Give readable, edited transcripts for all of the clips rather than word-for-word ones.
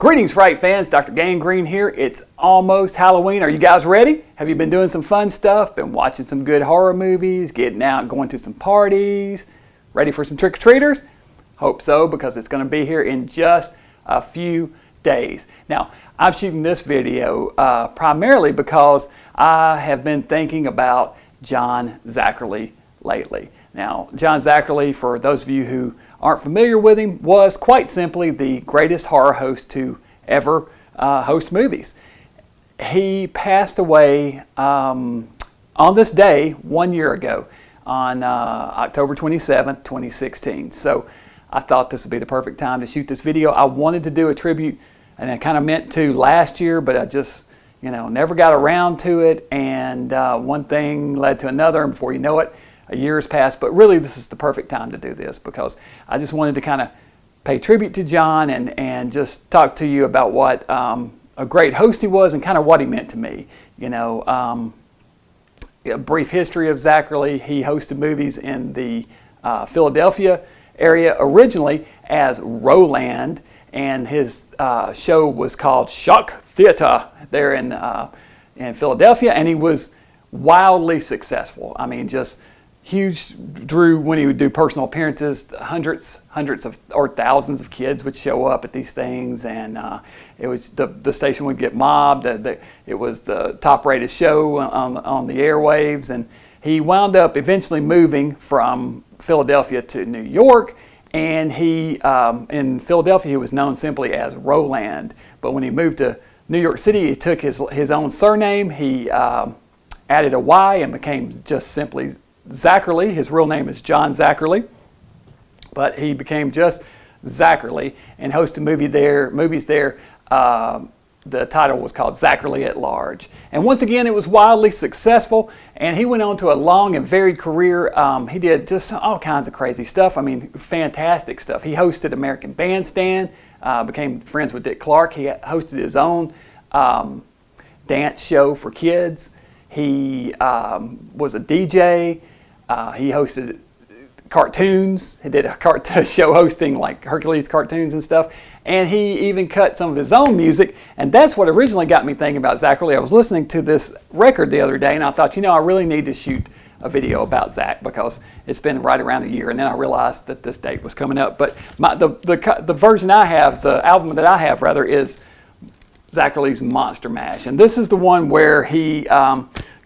Greetings, Fright fans. Dr. Gangrene here. It's almost Halloween. Are you guys ready? Have you been doing some fun stuff? Been watching some good horror movies? Getting out and going to some parties? Ready for some trick-or-treaters? Hope so, because it's going to be here in just a few days. Now, I'm shooting this video primarily because I have been thinking about John Zacherle lately. Now, John Zacherle, for those of you who aren't familiar with him, was quite simply the greatest horror host to ever host movies. He passed away on this day 1 year ago, on October 27th, 2016. So I thought this would be the perfect time to shoot this video. I wanted to do a tribute, and I kind of meant to last year, but I just, never got around to it, and one thing led to another, and before you know it, a year has passed. But really, this is the perfect time to do this because I just wanted to kind of pay tribute to John and just talk to you about what a great host he was and kind of what he meant to me. A brief history of Zacherle. He hosted movies in the Philadelphia area originally as Roland, and his show was called Shock Theater there in Philadelphia, and he was wildly successful. I mean, just huge. Drew, when he would do personal appearances, hundreds of or thousands of kids would show up at these things, and it was the station would get mobbed. It was the top-rated show on the airwaves, and he wound up eventually moving from Philadelphia to New York. And he in Philadelphia he was known simply as Roland, but when he moved to New York City, he took his own surname. He added a Y and became just simply Zacherle. His real name is John Zacherle, but he became just Zacherle and hosted movies there. The title was called Zacherle at Large. And once again, it was wildly successful, and he went on to a long and varied career. He did just all kinds of crazy stuff. I mean, fantastic stuff. He hosted American Bandstand, became friends with Dick Clark. He hosted his own dance show for kids. He was a DJ. He hosted cartoons. He did a show hosting like Hercules cartoons and stuff. And he even cut some of his own music. And that's what originally got me thinking about Zacherle. I was listening to this record the other day, and I thought, I really need to shoot a video about Zach because it's been right around a year. And then I realized that this date was coming up. But the version I have, the album that I have rather, is Zacherle's Monster Mash. And this is the one where he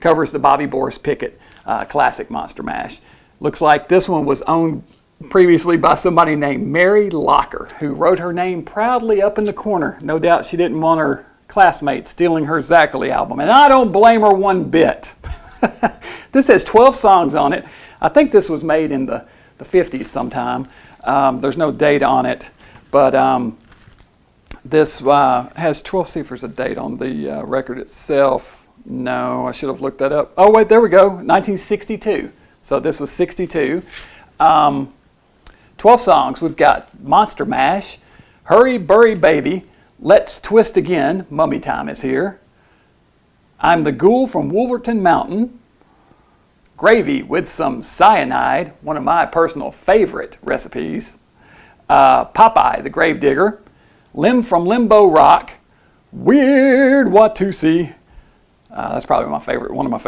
covers the Bobby Boris Pickett classic Monster Mash. Looks like this one was owned previously by somebody named Mary Locker, who wrote her name proudly up in the corner. No doubt she didn't want her classmates stealing her Zacherle album, and I don't blame her one bit. This has 12 songs on it. I think this was made in the 50s sometime. There's no date on it, but this has 12. See if there's a date on the record itself. No, I should have looked that up. Oh, wait, there we go, 1962. So this was 62. 12 songs. We've got Monster Mash, Hurry Burry Baby, Let's Twist Again, Mummy Time is here, I'm the Ghoul from Wolverton Mountain, Gravy with Some Cyanide, one of my personal favorite recipes, Popeye the Gravedigger, Limb from Limbo Rock, Weird Watusi. That's probably one of my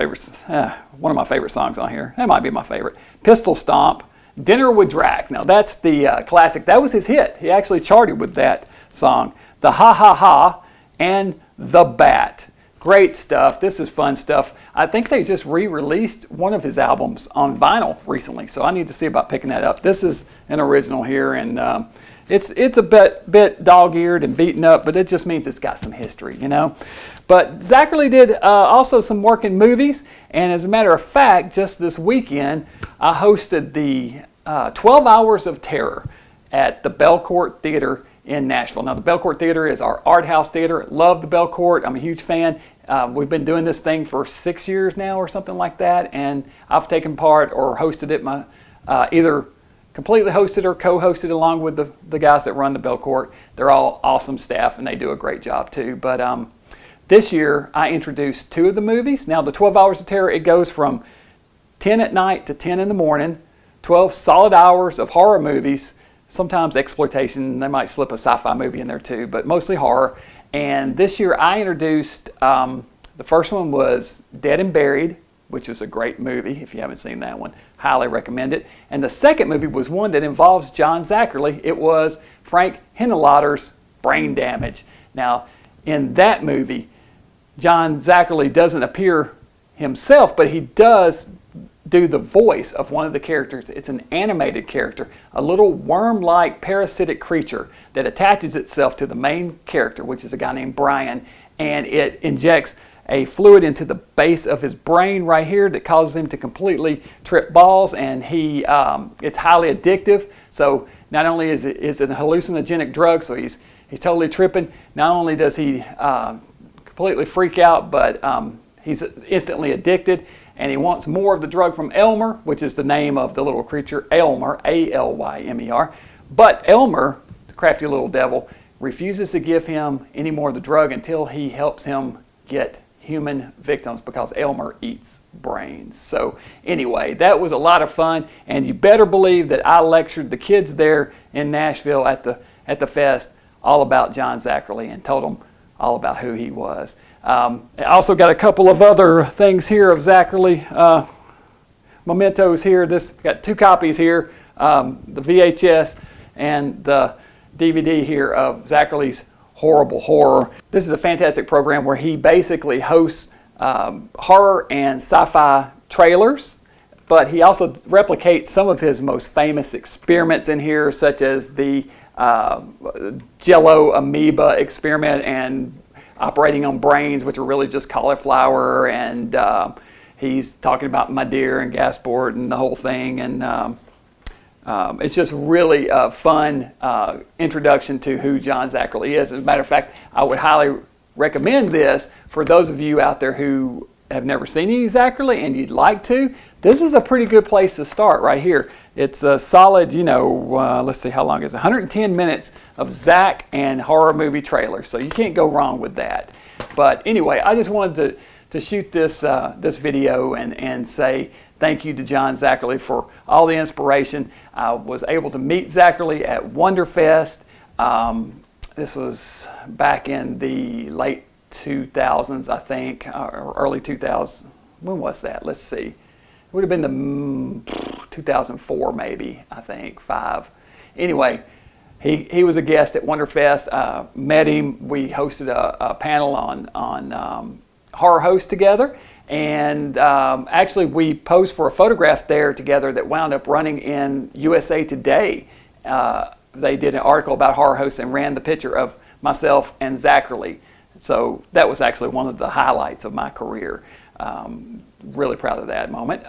favorite songs on here. That might be my favorite. Pistol Stomp, Dinner with Drac. Now that's the classic. That was his hit. He actually charted with that song. The Ha Ha Ha and The Bat. Great stuff. This is fun stuff. I think they just re-released one of his albums on vinyl recently, so I need to see about picking that up. This is an original here, and it's a bit dog-eared and beaten up, but it just means it's got some history, But Zacherle did also some work in movies, and as a matter of fact, just this weekend, I hosted the 12 Hours of Terror at the Belcourt Theater in Nashville. Now, the Belcourt Theater is our art house theater. Love the Belcourt. I'm a huge fan. We've been doing this thing for 6 years now or something like that, and I've taken part or hosted it either completely hosted or co-hosted along with the guys that run the Belcourt. They're all awesome staff, and they do a great job too. But this year, I introduced 2 of the movies. Now, the 12 Hours of Terror, it goes from 10 at night to 10 in the morning, 12 solid hours of horror movies sometimes exploitation. They might slip a sci-fi movie in there too, but mostly horror. And this year I introduced, the first one was Dead and Buried, which is a great movie. If you haven't seen that one, highly recommend it. And the second movie was one that involves John Zacherle. It was Frank Henenlotter's Brain Damage. Now, in that movie, John Zacherle doesn't appear himself, but he does do the voice of one of the characters. It's an animated character, a little worm-like parasitic creature that attaches itself to the main character, which is a guy named Brian, and it injects a fluid into the base of his brain right here that causes him to completely trip balls, and it's highly addictive. So not only is it a hallucinogenic drug, so he's totally tripping, not only does he completely freak out, but he's instantly addicted, and he wants more of the drug from Elmer, which is the name of the little creature, Elmer, A-L-Y-M-E-R. But Elmer, the crafty little devil, refuses to give him any more of the drug until he helps him get human victims, because Elmer eats brains. So anyway, that was a lot of fun, and you better believe that I lectured the kids there in Nashville at the fest all about John Zacherle and told them all about who he was. I also got a couple of other things here of Zacherle, mementos here. Got 2 copies here, the VHS and the DVD here of Zacherle's Horrible Horror. This is a fantastic program where he basically hosts horror and sci-fi trailers, but he also replicates some of his most famous experiments in here, such as the Jello amoeba experiment and operating on brains, which are really just cauliflower, and he's talking about my deer and Gasport and the whole thing, and it's just really a fun introduction to who John Zacherle is. As a matter of fact, I would highly recommend this for those of you out there who have never seen any Zacherle and you'd like to. This is a pretty good place to start right here. It's a solid, let's see, how long is it? 110 minutes of Zach and horror movie trailers, so you can't go wrong with that. But anyway, I just wanted to shoot this video and say thank you to John Zacherle for all the inspiration. I was able to meet Zacherle at Wonderfest. This was back in the late 2000s, I think, or early 2000s. When was that? Let's see. It would have been the 2004 maybe, I think, 5. Anyway, he was a guest at Wonderfest. Met him. We hosted a panel on horror hosts together. And actually, we posed for a photograph there together that wound up running in USA Today. They did an article about horror hosts and ran the picture of myself and Zacherle. So that was actually one of the highlights of my career. Really proud of that moment.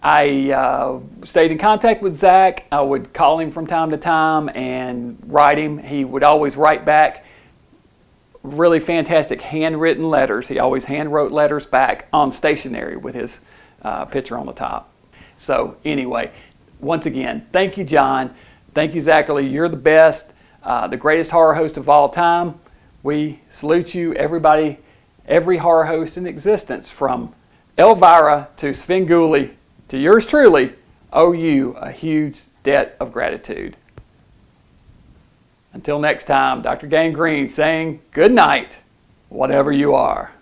I stayed in contact with Zach. I would call him from time to time and write him. He would always write back really fantastic handwritten letters. He always hand wrote letters back on stationery with his picture on the top. So anyway, once again, thank you, John. Thank you, Zacherle. You're the best, the greatest horror host of all time. We salute you, everybody, every horror host in existence, from Elvira to Svengoolie to yours truly, owe you a huge debt of gratitude. Until next time, Dr. Gangrene saying good night, whatever you are.